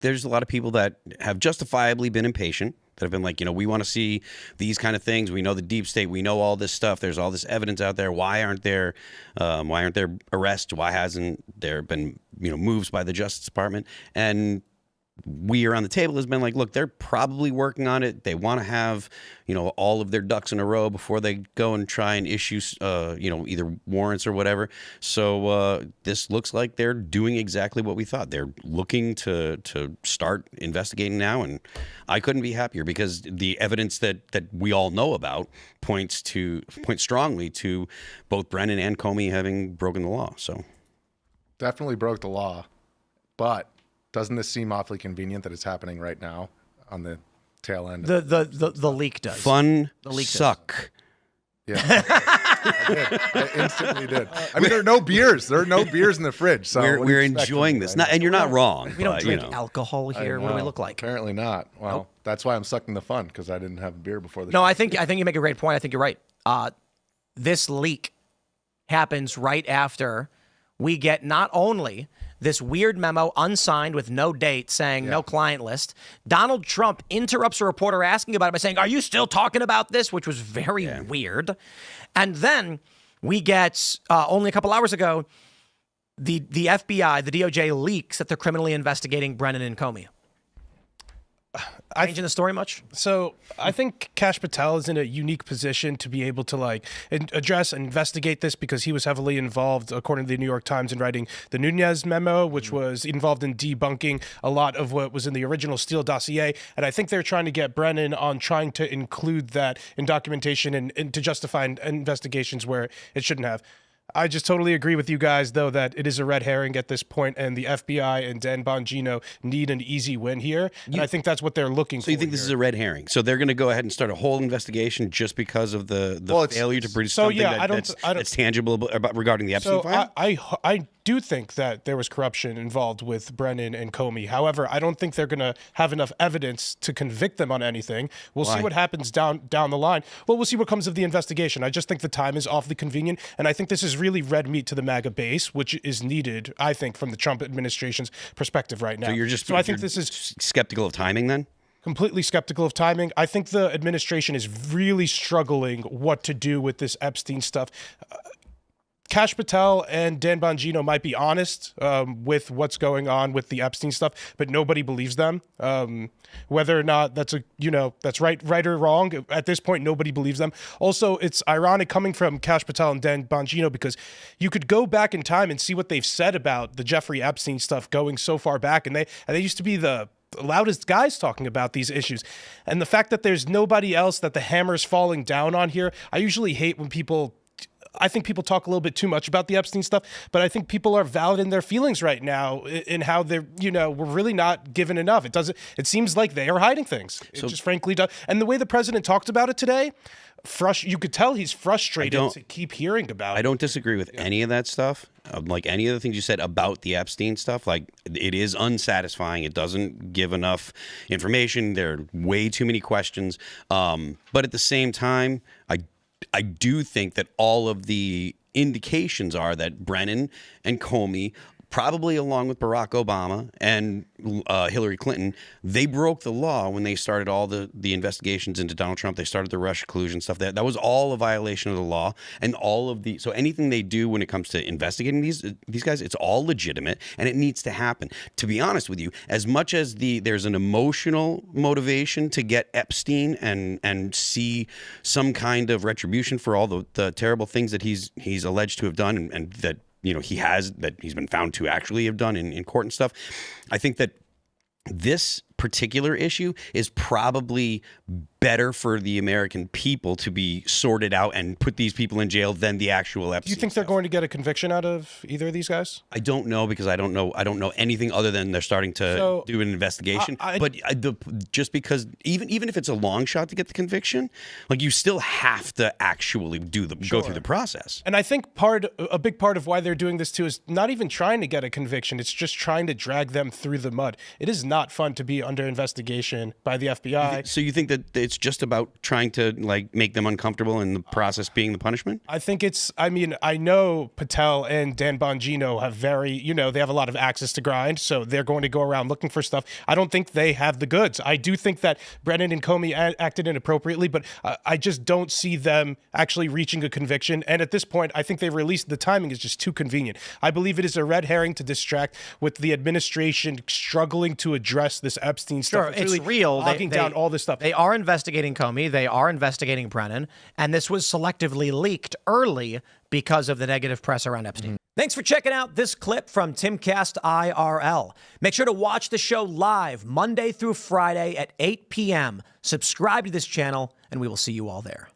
there's a lot of people that have justifiably been impatient, that have been like, we want to see these kind of things. We know the deep state. We know all this stuff. There's all this evidence out there. Why aren't there arrests? Why hasn't there been, moves by the Justice Department? And we around the table has been like, look, they're probably working on it. They want to have, all of their ducks in a row before they go and try and issue, either warrants or whatever. So this looks like they're doing exactly what we thought. They're looking to start investigating now, and I couldn't be happier because the evidence that we all know about points strongly to both Brennan and Comey having broken the law. So definitely broke the law, but doesn't this seem awfully convenient that it's happening right now on the tail end? The leak does. Fun the leak suck. Does. Yeah, I did. I instantly did. I mean, there are no beers. There are no beers in the fridge. So we're enjoying this. And you're not wrong. We don't drink alcohol here. What do we look like? Apparently not. Well, Nope. That's why I'm sucking the fun, because I didn't have a beer before the No, show. I think you make a great point. I think you're right. This leak happens right after we get not only this weird memo unsigned with no date saying no client list. Donald Trump interrupts a reporter asking about it by saying, "Are you still talking about this?" Which was very weird. And then we get, only a couple hours ago, the FBI, the DOJ leaks that they're criminally investigating Brennan and Comey. Changing the story much? So I think Kash Patel is in a unique position to be able to address and investigate this because he was heavily involved, according to the New York Times, in writing the Nunes memo, which was involved in debunking a lot of what was in the original Steele dossier. And I think they're trying to get Brennan on trying to include that in documentation and to justify investigations where it shouldn't have. I just totally agree with you guys, though, that it is a red herring at this point, and the FBI and Dan Bongino need an easy win here. And I think that's what they're looking for. So you think this is a red herring? So they're going to go ahead and start a whole investigation just because of the failure to produce something that's tangible regarding the Epstein file? I do think that there was corruption involved with Brennan and Comey. However, I don't think they're going to have enough evidence to convict them on anything. We'll see what happens down the line. Well, we'll see what comes of the investigation. I just think the time is awfully convenient, and I think this is really red meat to the MAGA base, which is needed, I think, from the Trump administration's perspective right now. So I think this is skeptical of timing then? Completely skeptical of timing. I think the administration is really struggling what to do with this Epstein stuff. Kash Patel and Dan Bongino might be honest with what's going on with the Epstein stuff, but nobody believes them. Whether or not that's that's right or wrong, at this point, nobody believes them. Also, it's ironic coming from Kash Patel and Dan Bongino because you could go back in time and see what they've said about the Jeffrey Epstein stuff going so far back, and they used to be the loudest guys talking about these issues. And the fact that there's nobody else that the hammer's falling down on here, I usually hate when I think people talk a little bit too much about the Epstein stuff, but I think people are valid in their feelings right now in how they're, we're really not given enough. It seems like they are hiding things. It just frankly does. And the way the president talked about it today, you could tell he's frustrated to keep hearing about it. I don't disagree with any of that stuff. Like any of the things you said about the Epstein stuff, like it is unsatisfying. It doesn't give enough information. There are way too many questions. But at the same time, I do think that all of the indications are that Brennan and Comey, probably along with Barack Obama and Hillary Clinton, they broke the law when they started all the investigations into Donald Trump. They started the Russia collusion stuff. That was all a violation of the law. And so anything they do when it comes to investigating these guys, it's all legitimate and it needs to happen. To be honest with you, as much as there's an emotional motivation to get Epstein and see some kind of retribution for all the terrible things that he's alleged to have done and that he's been found to actually have done in court and stuff. I think that this particular issue is probably better for the American people to be sorted out and put these people in jail than the actual Epstein. Do you think they're going to get a conviction out of either of these guys? I don't know because I don't know anything other than they're starting to do an investigation. Just because even if it's a long shot to get the conviction, like you still have to actually go through the process. And I think a big part of why they're doing this too is not even trying to get a conviction. It's just trying to drag them through the mud. It is not fun to be Mm-hmm. under investigation by the FBI. So you think that it's just about trying to like make them uncomfortable and the process being the punishment? I think it's, I mean, I know Patel and Dan Bongino have they have a lot of access to grind, so they're going to go around looking for stuff. I don't think they have the goods. I do think that Brennan and Comey acted inappropriately, but I just don't see them actually reaching a conviction. And at this point, I think they've released, the timing is just too convenient. I believe it is a red herring to distract with the administration struggling to address this Epstein Sure, stuff. it's really real. Locking down all this stuff. They are investigating Comey. They are investigating Brennan. And this was selectively leaked early because of the negative press around Epstein. Thanks for checking out this clip from Timcast IRL. Make sure to watch the show live Monday through Friday at 8 p.m. Subscribe to this channel, and we will see you all there.